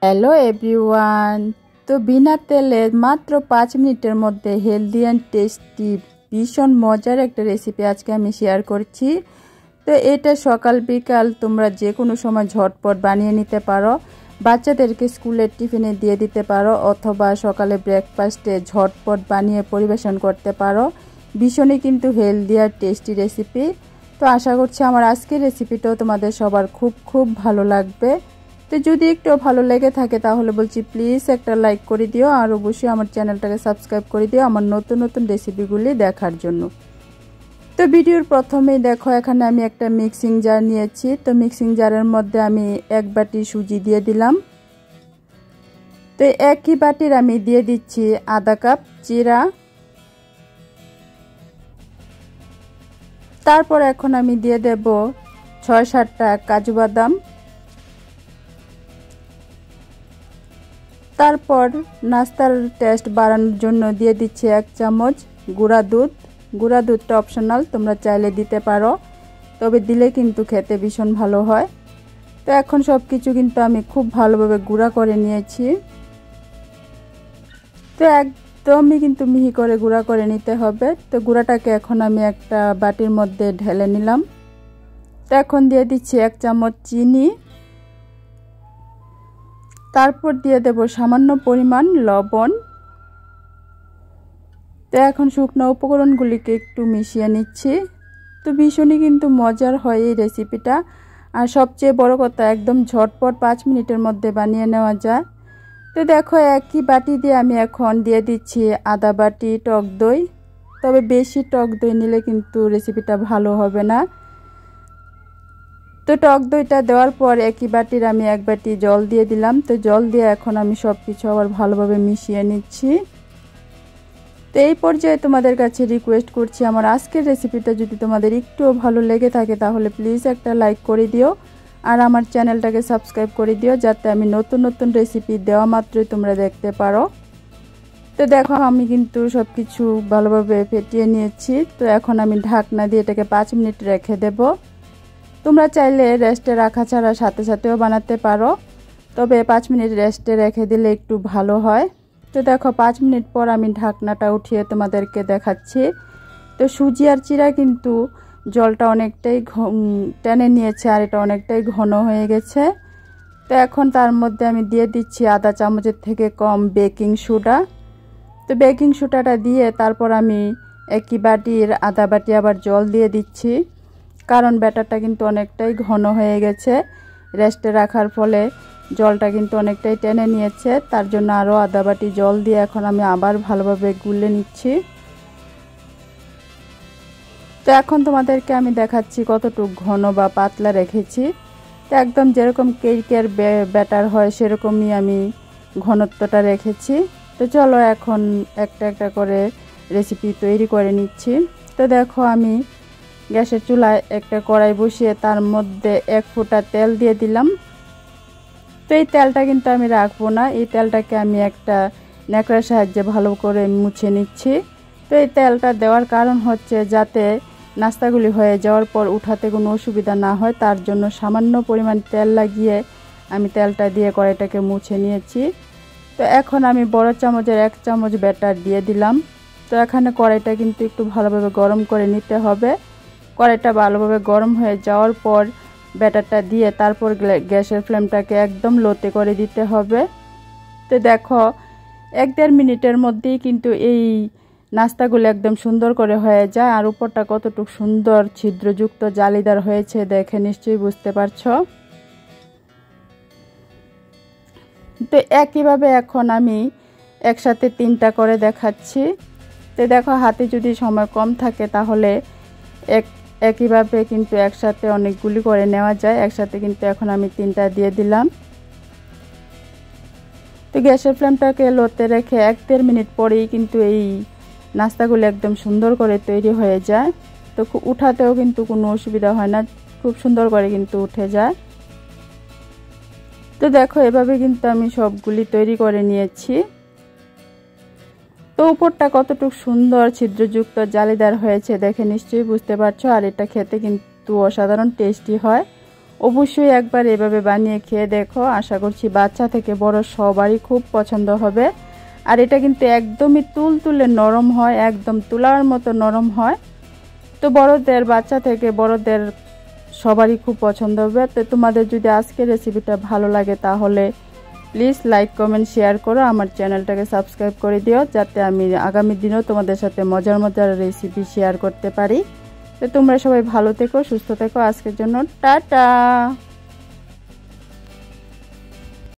Hello everyone. তো বিনা তেলে মাত্র 5 মিনিটের মধ্যে হেলদি অ্যান্ড টেস্টি ভীষণ মজার একটা রেসিপি আজকে আমি শেয়ার করছি। তো এটা সকাল বিকাল তোমরা যে কোনো সময় ঝটপট বানিয়ে নিতে পারো, বাচ্চাদেরকে স্কুলের টিফিনে দিয়ে দিতে পারো অথবা সকালে ব্রেকফাস্টে ঝটপট বানিয়ে পরিবেশন করতে পারো। ভীষণই কিন্তু হেলদি আর টেস্টি রেসিপি। তো আশা করছি আমার আজকের রেসিপিটাও তোমাদের সবার খুব ভালো লাগবে। তো যদি একটু ভালো লেগে থাকে তাহলে বলছি প্লিজ একটা লাইক করে দিও, আর অবশ্যই আমার চ্যানেলটাকে সাবস্ক্রাইব করে দিও আমার নতুন নতুন রেসিপিগুলি দেখার জন্য। তো ভিডিওর প্রথমেই দেখো এখানে আমি একটা মিক্সিং জার নিয়েছি। তো মিক্সিং জারের মধ্যে আমি 1 বাটি সুজি দিয়ে দিলাম। তো একই বাটির আমি দিয়ে দিচ্ছি আধা কাপ জিরা। তারপর এখন আমি দিয়ে দেব 6-7টা কাজু বাদাম। তারপর নাস্তার টেস্ট বাড়ানোর জন্য দিয়ে দিচ্ছি 1 চামচ গুঁড়া দুধ। গুঁড়া দুধটা অপশনাল, তোমরা চাইলে দিতে পারো, তবে দিলে কিন্তু খেতে ভীষণ ভালো হয়। তো এখন সব কিছু কিন্তু আমি খুব ভালোভাবে গুঁড়া করে নিয়েছি। তো একদমই কিন্তু মিহি করে গুঁড়া করে নিতে হবে। তো গুঁড়াটাকে এখন আমি একটা বাটির মধ্যে ঢেলে নিলাম। তো এখন দিয়ে দিচ্ছি 1 চামচ চিনি। তারপর দিয়ে দেব সামান্য পরিমাণ লবণ। তো এখন শুকনো উপকরণগুলিকে একটু মিশিয়ে নিচ্ছি। তো ভীষণই কিন্তু মজার হয় এই রেসিপিটা, আর সবচেয়ে বড় কথা একদম ঝটপট 5 মিনিটের মধ্যে বানিয়ে নেওয়া যায়। তো দেখো একই বাটি দিয়ে আমি এখন দিয়ে দিচ্ছি আধা বাটি টক দই। তবে বেশি টক দই নিলে কিন্তু রেসিপিটা ভালো হবে না। তো টক দইটা দেওয়ার পর একই বাটির আমি 1 বাটি জল দিয়ে দিলাম। তো জল দিয়ে এখন আমি সব কিছু আবার ভালোভাবে মিশিয়ে নিচ্ছি। তো এই পর্যায়ে তোমাদের কাছে রিকোয়েস্ট করছি আমার আজকের রেসিপিটা যদি তোমাদের একটুও ভালো লেগে থাকে তাহলে প্লিজ একটা লাইক করে দিও, আর আমার চ্যানেলটাকে সাবস্ক্রাইব করে দিও যাতে আমি নতুন নতুন রেসিপি দেওয়া মাত্রই তোমরা দেখতে পারো। তো দেখো আমি কিন্তু সব কিছু ভালোভাবে ফেটিয়ে নিয়েছি। তো এখন আমি ঢাকনা দিয়ে এটাকে 5 মিনিট রেখে দেব। তোমরা চাইলে রেস্টে রাখা ছাড়া সাথে সাথেও বানাতে পারো, তবে 5 মিনিট রেস্টে রেখে দিলে একটু ভালো হয়। তো দেখো 5 মিনিট পর আমি ঢাকনাটা উঠিয়ে তোমাদেরকে দেখাচ্ছি। তো সুজি আর চিরা কিন্তু জলটা অনেকটাই টেনে নিয়েছে, আর এটা অনেকটাই ঘন হয়ে গেছে। তো এখন তার মধ্যে আমি দিয়ে দিচ্ছি আধা চামচের থেকে কম বেকিং সোডা। তো বেকিং সোডাটা দিয়ে তারপর আমি একই বাটির আধা বাটি আবার জল দিয়ে দিচ্ছি, কারণ ব্যাটারটা কিন্তু অনেকটাই ঘন হয়ে গেছে। রেস্টে রাখার ফলে জলটা কিন্তু অনেকটাই টেনে নিয়েছে, তার জন্য আরও আধা বাটি জল দিয়ে এখন আমি আবার ভালোভাবে গুলে নিচ্ছি। তো এখন তোমাদেরকে আমি দেখাচ্ছি কতটুকু ঘন বা পাতলা রেখেছি। তো একদম যেরকম কেকের ব্যাটার হয় সেরকমই আমি ঘনত্বটা রেখেছি। তো চলো এখন একটা একটা করে রেসিপি তৈরি করে নিচ্ছি। তো দেখো আমি গ্যাসের চুলায় একটা কড়াই বসিয়ে তার মধ্যে 1 ফোঁটা তেল দিয়ে দিলাম। তো এই তেলটা কিন্তু আমি রাখবো না, এই তেলটাকে আমি একটা ন্যাকড়ার সাহায্যে ভালো করে মুছে নিচ্ছি। তো এই তেলটা দেওয়ার কারণ হচ্ছে যাতে নাস্তাগুলি হয়ে যাওয়ার পর উঠাতে কোনো অসুবিধা না হয়, তার জন্য সামান্য পরিমাণ তেল লাগিয়ে আমি তেলটা দিয়ে কড়াইটাকে মুছে নিয়েছি। তো এখন আমি বড় চামচের 1 চামচ ব্যাটার দিয়ে দিলাম। তো এখানে কড়াইটা কিন্তু একটু ভালোভাবে গরম করে নিতে হবে। কড়াইটা ভালোভাবে গরম হয়ে যাওয়ার পর ব্যাটারটা দিয়ে তারপর গ্যাসের ফ্লেমটাকে একদম লোতে করে দিতে হবে। তো দেখো 1-1.5 মিনিটের মধ্যেই কিন্তু এই নাস্তাগুলো একদম সুন্দর করে হয়ে যায়, আর উপরটা কতটুকু সুন্দর ছিদ্রযুক্ত জালিদার হয়েছে দেখে নিশ্চয়ই বুঝতে পারছো। তো একইভাবে এখন আমি একসাথে 3টা করে দেখাচ্ছি। তো দেখো হাতে যদি সময় কম থাকে তাহলে একইভাবে কিন্তু একসাথে অনেকগুলি করে নেওয়া যায়। একসাথে কিন্তু এখন আমি 3টা দিয়ে দিলাম। তো গ্যাসের ফ্লেমটাকে লোতে রেখে 1-1.5 মিনিট পরেই কিন্তু এই নাস্তাগুলো একদম সুন্দর করে তৈরি হয়ে যায়। তো উঠাতেও কিন্তু কোনো অসুবিধা হয় না, খুব সুন্দর করে কিন্তু উঠে যায়। তো দেখো এভাবে কিন্তু আমি সবগুলি তৈরি করে নিয়েছি। তো উপরটা কতটুকু সুন্দর ছিদ্রযুক্ত জালিদার হয়েছে দেখে নিশ্চয়ই বুঝতে পারছো, আর এটা খেতে কিন্তু অসাধারণ টেস্টি হয়। অবশ্যই একবার এভাবে বানিয়ে খেয়ে দেখো। আশা করছি বাচ্চা থেকে বড় সবারই খুব পছন্দ হবে। আর এটা কিন্তু একদমই তুলতুলে নরম হয়, একদম তুলার মতো নরম হয়। তো বড়দের, বাচ্চা থেকে বড়দের সবারই খুব পছন্দ হবে। তো তোমাদের যদি আজকের রেসিপিটা ভালো লাগে তাহলে প্লিজ লাইক, কমেন্ট, শেয়ার করো। আমার চ্যানেলটাকে সাবস্ক্রাইব করে দিও, যাতে আমি আগামী দিনেও তোমাদের সাথে মজার মজার রেসিপি শেয়ার করতে পারি। তো তোমরা সবাই ভালো থেকো, সুস্থ থেকো। আজকের জন্য টাটা।